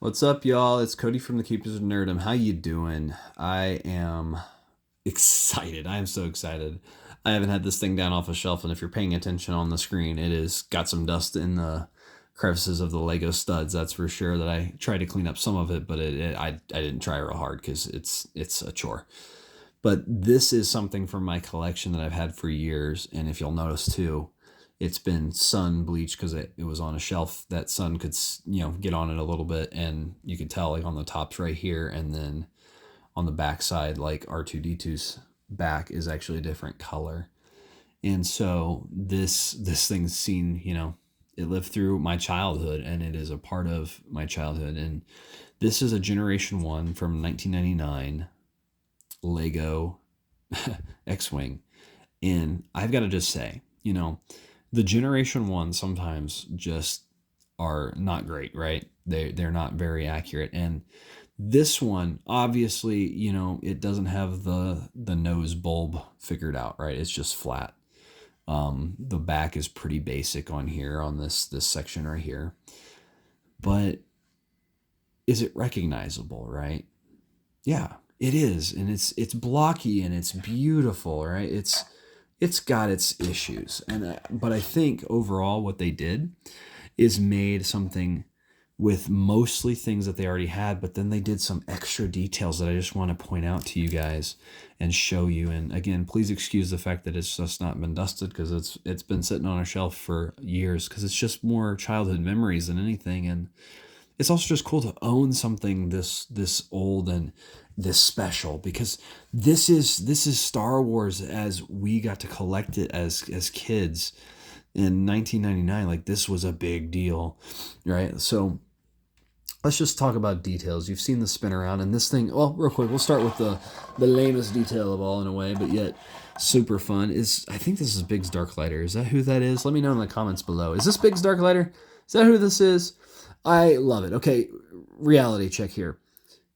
What's up, y'all? It's Cody from the Keepers of Nerdum. How you doing? I am excited. I am so excited. I haven't had this thing down off a shelf, and if you're paying attention on the screen, it is got some dust in the crevices of the Lego studs. That's for sure. That I tried to clean up some of it, but I didn't try real hard because it's a chore. But this is something from my collection that I've had for years, and if you'll notice too, it's been sun bleached because it was on a shelf that sun could get on it a little bit, and you could tell like on the tops right here, and then on the back side, like R2D2's back is actually a different color. And so this thing's seen, it lived through my childhood, and it is a part of my childhood. And this is a Generation 1 from 1999 Lego X-Wing. And I've got to just say, the Generation 1 sometimes just are not great, right? They're not very accurate. And this one, obviously, it doesn't have the nose bulb figured out, right? It's just flat. The back is pretty basic on here on this section right here. But is it recognizable, right? Yeah, it is. And it's blocky and it's beautiful, right? It's got its issues. But I think overall what they did is made something with mostly things that they already had, but then they did some extra details that I just want to point out to you guys and show you. And again, please excuse the fact that it's just not been dusted, because it's been sitting on a shelf for years, because it's just more childhood memories than anything. And it's also just cool to own something this old and this special, because this is Star Wars as we got to collect it as kids in 1999. Like, this was a big deal, right? So let's just talk about details. You've seen the spin around, and this thing, well, real quick, we'll start with the lamest detail of all in a way, but yet super fun, is I think this is Biggs Darklighter. Is that who that is? Let me know in the comments below. Is this Biggs Darklighter? Is that who this is? I love it. Okay, reality check here.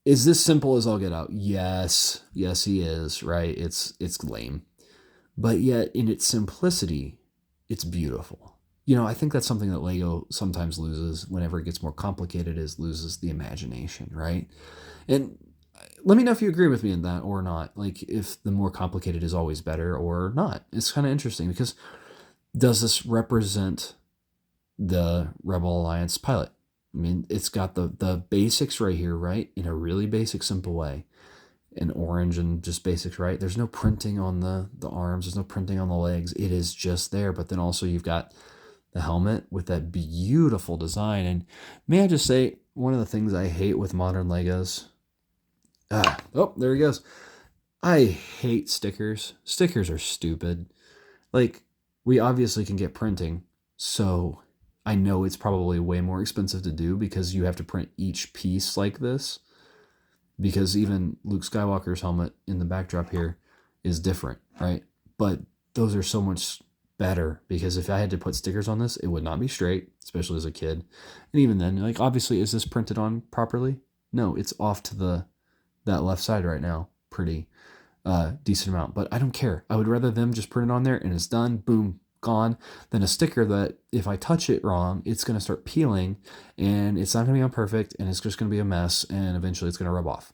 Is this simple as all get out? Yes, he is, right? It's lame. But yet, in its simplicity, it's beautiful. I think that's something that Lego sometimes loses whenever it gets more complicated, is loses the imagination, right? And let me know if you agree with me in that or not. Like, if the more complicated is always better or not. It's kind of interesting, because does this represent the Rebel Alliance pilot? I mean, it's got the basics right here, right? In a really basic, simple way. In orange and just basics, right? There's no printing on the arms. There's no printing on the legs. It is just there. But then also you've got the helmet with that beautiful design. And may I just say, one of the things I hate with modern Legos. Oh, there he goes. I hate stickers. Stickers are stupid. Like, we obviously can get printing, so I know it's probably way more expensive to do, because you have to print each piece like this, because even Luke Skywalker's helmet in the backdrop here is different, right? But those are so much better, because if I had to put stickers on this, it would not be straight, especially as a kid. And even then, like, obviously, is this printed on properly? No, it's off to that left side right now. Pretty decent amount, but I don't care. I would rather them just print it on there and it's done, boom, gone, than a sticker that if I touch it wrong, it's going to start peeling, and it's not going to be on perfect, and it's just going to be a mess, and eventually it's going to rub off.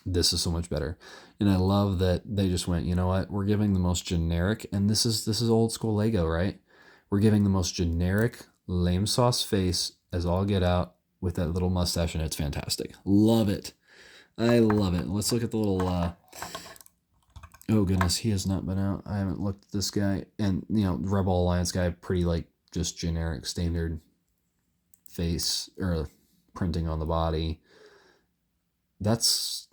This is so much better. And I love that they just went, you know what, we're giving the most generic, and this is old school Lego, right? We're giving the most generic lame sauce face as all get out, with that little mustache, and it's fantastic. Love it. I love it. Let's look at the little oh goodness, he has not been out. I haven't looked at this guy. And, Rebel Alliance guy, pretty like just generic standard face or printing on the body. Is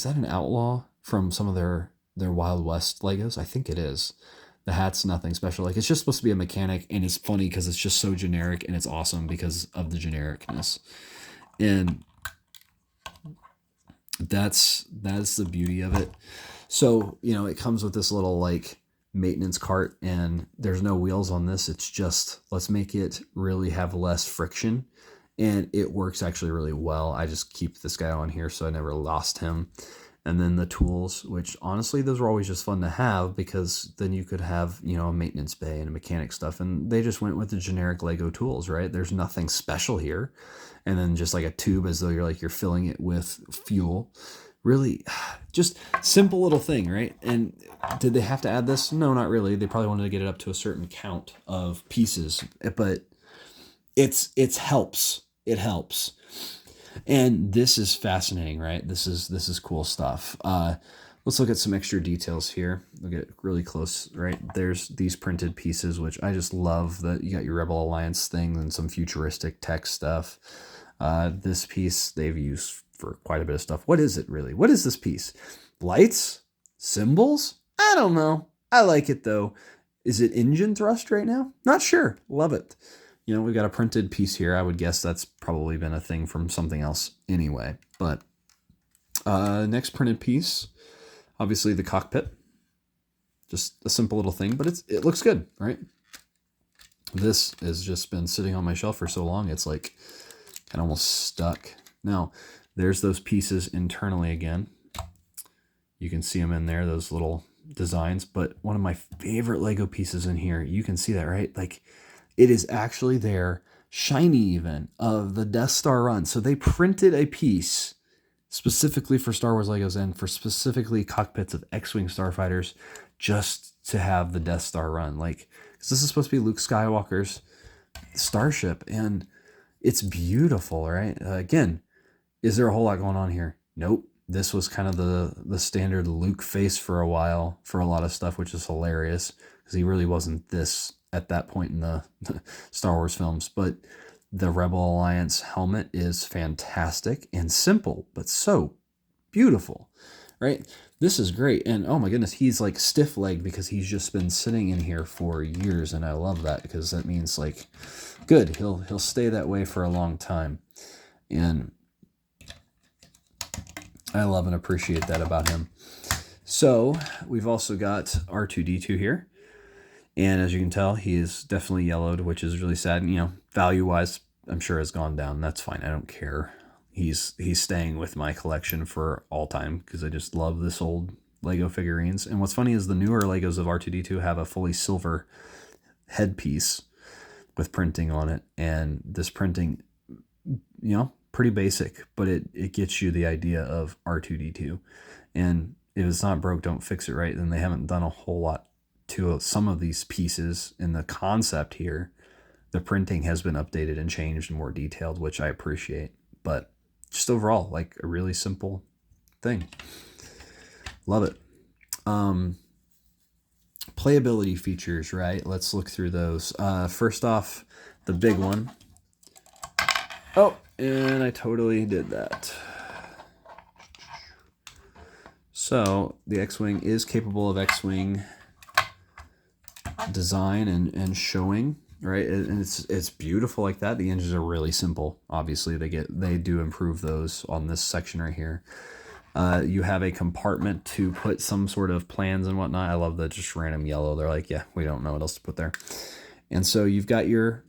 that an Outlaw from some of their Wild West Legos? I think it is. The hat's nothing special. Like, it's just supposed to be a mechanic, and it's funny because it's just so generic, and it's awesome because of the genericness. And that's the beauty of it. So, it comes with this little like maintenance cart, and there's no wheels on this. It's just, let's make it really have less friction. And it works actually really well. I just keep this guy on here, so I never lost him. And then the tools, which honestly, those were always just fun to have because then you could have, a maintenance bay and a mechanic stuff. And they just went with the generic Lego tools, right? There's nothing special here. And then just like a tube as though you're filling it with fuel. Really just simple little thing, right? And did they have to add this? No, not really. They probably wanted to get it up to a certain count of pieces, but it helps. It helps. And this is fascinating, right? This is cool stuff. Let's look at some extra details here. We'll get really close, right? There's these printed pieces, which I just love that you got your Rebel Alliance thing and some futuristic tech stuff. This piece they've used for quite a bit of stuff. What is it really? What is this piece? Lights? Symbols? I don't know. I like it though. Is it engine thrust right now? Not sure. Love it. We've got a printed piece here. I would guess that's probably been a thing from something else anyway. But next printed piece, obviously the cockpit. Just a simple little thing, but it looks good, right? This has just been sitting on my shelf for so long, it's like kind of almost stuck. Now, there's those pieces internally again. You can see them in there, those little designs. But one of my favorite Lego pieces in here, you can see that, right? Like, it is actually there, shiny even, of the Death Star run. So they printed a piece specifically for Star Wars Legos and for specifically cockpits of X-Wing starfighters just to have the Death Star run. Like, 'cause this is supposed to be Luke Skywalker's starship, and it's beautiful, right? Again, is there a whole lot going on here? Nope. This was kind of the standard Luke face for a while for a lot of stuff, which is hilarious because he really wasn't this at that point in the Star Wars films. But the Rebel Alliance helmet is fantastic and simple, but so beautiful, right? This is great. And oh my goodness, he's like stiff-legged because he's just been sitting in here for years. And I love that because that means like, good, he'll stay that way for a long time. And I love and appreciate that about him. So we've also got R2-D2 here. And as you can tell, he is definitely yellowed, which is really sad. And, value-wise, I'm sure has gone down. That's fine. I don't care. He's staying with my collection for all time because I just love this old Lego figurines. And what's funny is the newer Legos of R2-D2 have a fully silver headpiece with printing on it. And this printing, pretty basic, but it gets you the idea of R2-D2. And if it's not broke, don't fix it, right? Then they haven't done a whole lot to some of these pieces in the concept here. The printing has been updated and changed and more detailed, which I appreciate. But just overall, like a really simple thing. Love it. Playability features, right? Let's look through those. First off, the big one. Oh, and I totally did that. So the X-Wing is capable of X-Wing design and showing, right? And it's beautiful like that. The engines are really simple. Obviously, they do improve those on this section right here. You have a compartment to put some sort of plans and whatnot. I love the just random yellow. They're like, yeah, we don't know what else to put there. And so you've got your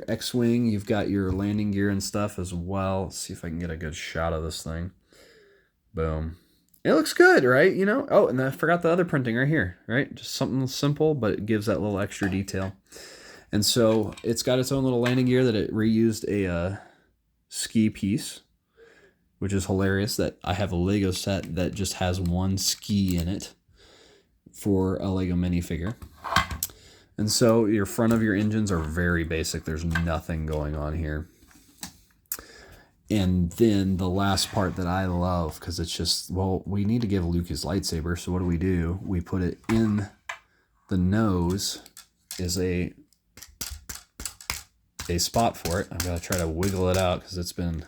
X-Wing, you've got your landing gear and stuff as well. Let's see if I can get a good shot of this thing. Boom. It looks good, right? Oh, and I forgot the other printing right here, right? Just something simple, but it gives that little extra detail. And so it's got its own little landing gear that it reused a ski piece, which is hilarious that I have a Lego set that just has one ski in it for a Lego minifigure. And so your front of your engines are very basic. There's nothing going on here. And then the last part that I love, because it's just, well, we need to give Luke his lightsaber. So what do? We put it in the nose is a spot for it. I'm going to try to wiggle it out because it's been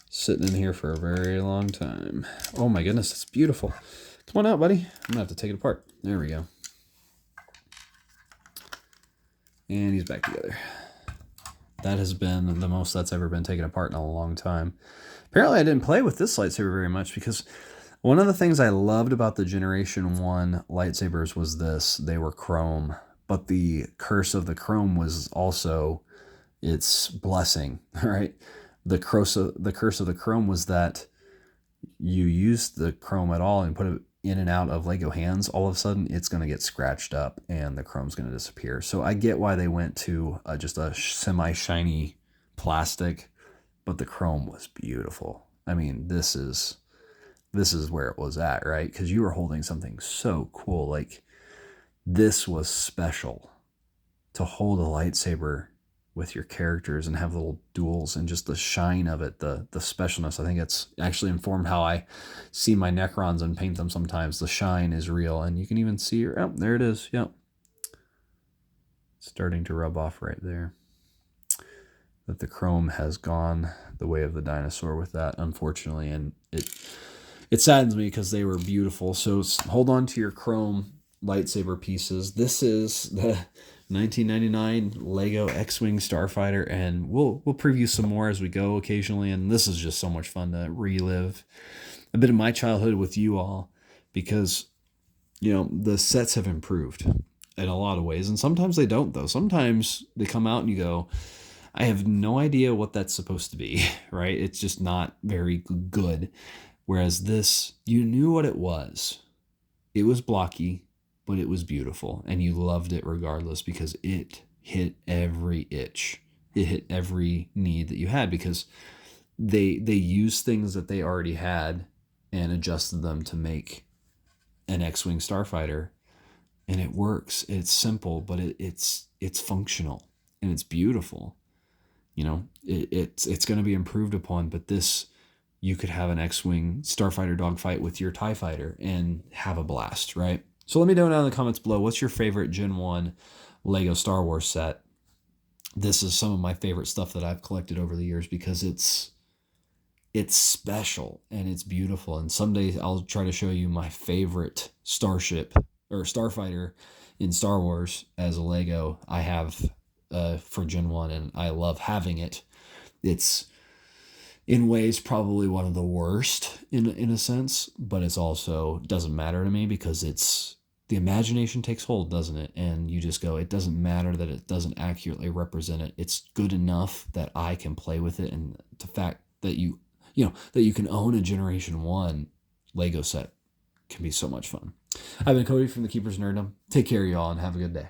sitting in here for a very long time. Oh my goodness, it's beautiful. Come on out, buddy. I'm going to have to take it apart. There we go. And he's back together. That has been the most that's ever been taken apart in a long time. Apparently, I didn't play with this lightsaber very much because one of the things I loved about the Generation 1 lightsabers was this. They were chrome, but the curse of the chrome was also its blessing, right? The curse of the chrome was that you use the chrome at all and put it in and out of Lego hands, all of a sudden it's going to get scratched up and the chrome's going to disappear. So I get why they went to just a semi-shiny plastic, but the chrome was beautiful. I mean, this is where it was at, right? Because you were holding something so cool. Like, this was special to hold a lightsaber with your characters and have little duels, and just the shine of it, the specialness. I think it's actually informed how I see my Necrons and paint them sometimes. The shine is real, and you can even see, oh, there it is. Yep. Starting to rub off right there. That the chrome has gone the way of the dinosaur with that, unfortunately, and it saddens me because they were beautiful. So hold on to your chrome lightsaber pieces. This is the 1999 Lego X-Wing Starfighter, and we'll preview some more as we go occasionally, and this is just so much fun to relive a bit of my childhood with you all, because the sets have improved in a lot of ways, and sometimes they don't, though. Sometimes they come out and you go, I have no idea what that's supposed to be, right? It's just not very good. Whereas this, you knew what it was. It was blocky, but it was beautiful, and you loved it regardless because it hit every itch. It hit every need that you had, because they used things that they already had and adjusted them to make an X-Wing Starfighter, and it works. It's simple, but it's functional, and it's beautiful. It's going to be improved upon, but this, you could have an X-Wing Starfighter dogfight with your TIE Fighter and have a blast, right? So let me know down in the comments below, what's your favorite Gen 1 Lego Star Wars set? This is some of my favorite stuff that I've collected over the years because it's special and it's beautiful. And someday I'll try to show you my favorite starship or starfighter in Star Wars as a Lego. I have for Gen 1, and I love having it. It's in ways probably one of the worst in a sense, but it's also doesn't matter to me because it's the imagination takes hold, doesn't it? And you just go, it doesn't matter that it doesn't accurately represent it. It's good enough that I can play with it, and the fact that you can own a Generation 1 Lego set can be so much fun. I've been Cody from the Keepers of Nerddom. Take care, y'all, and have a good day.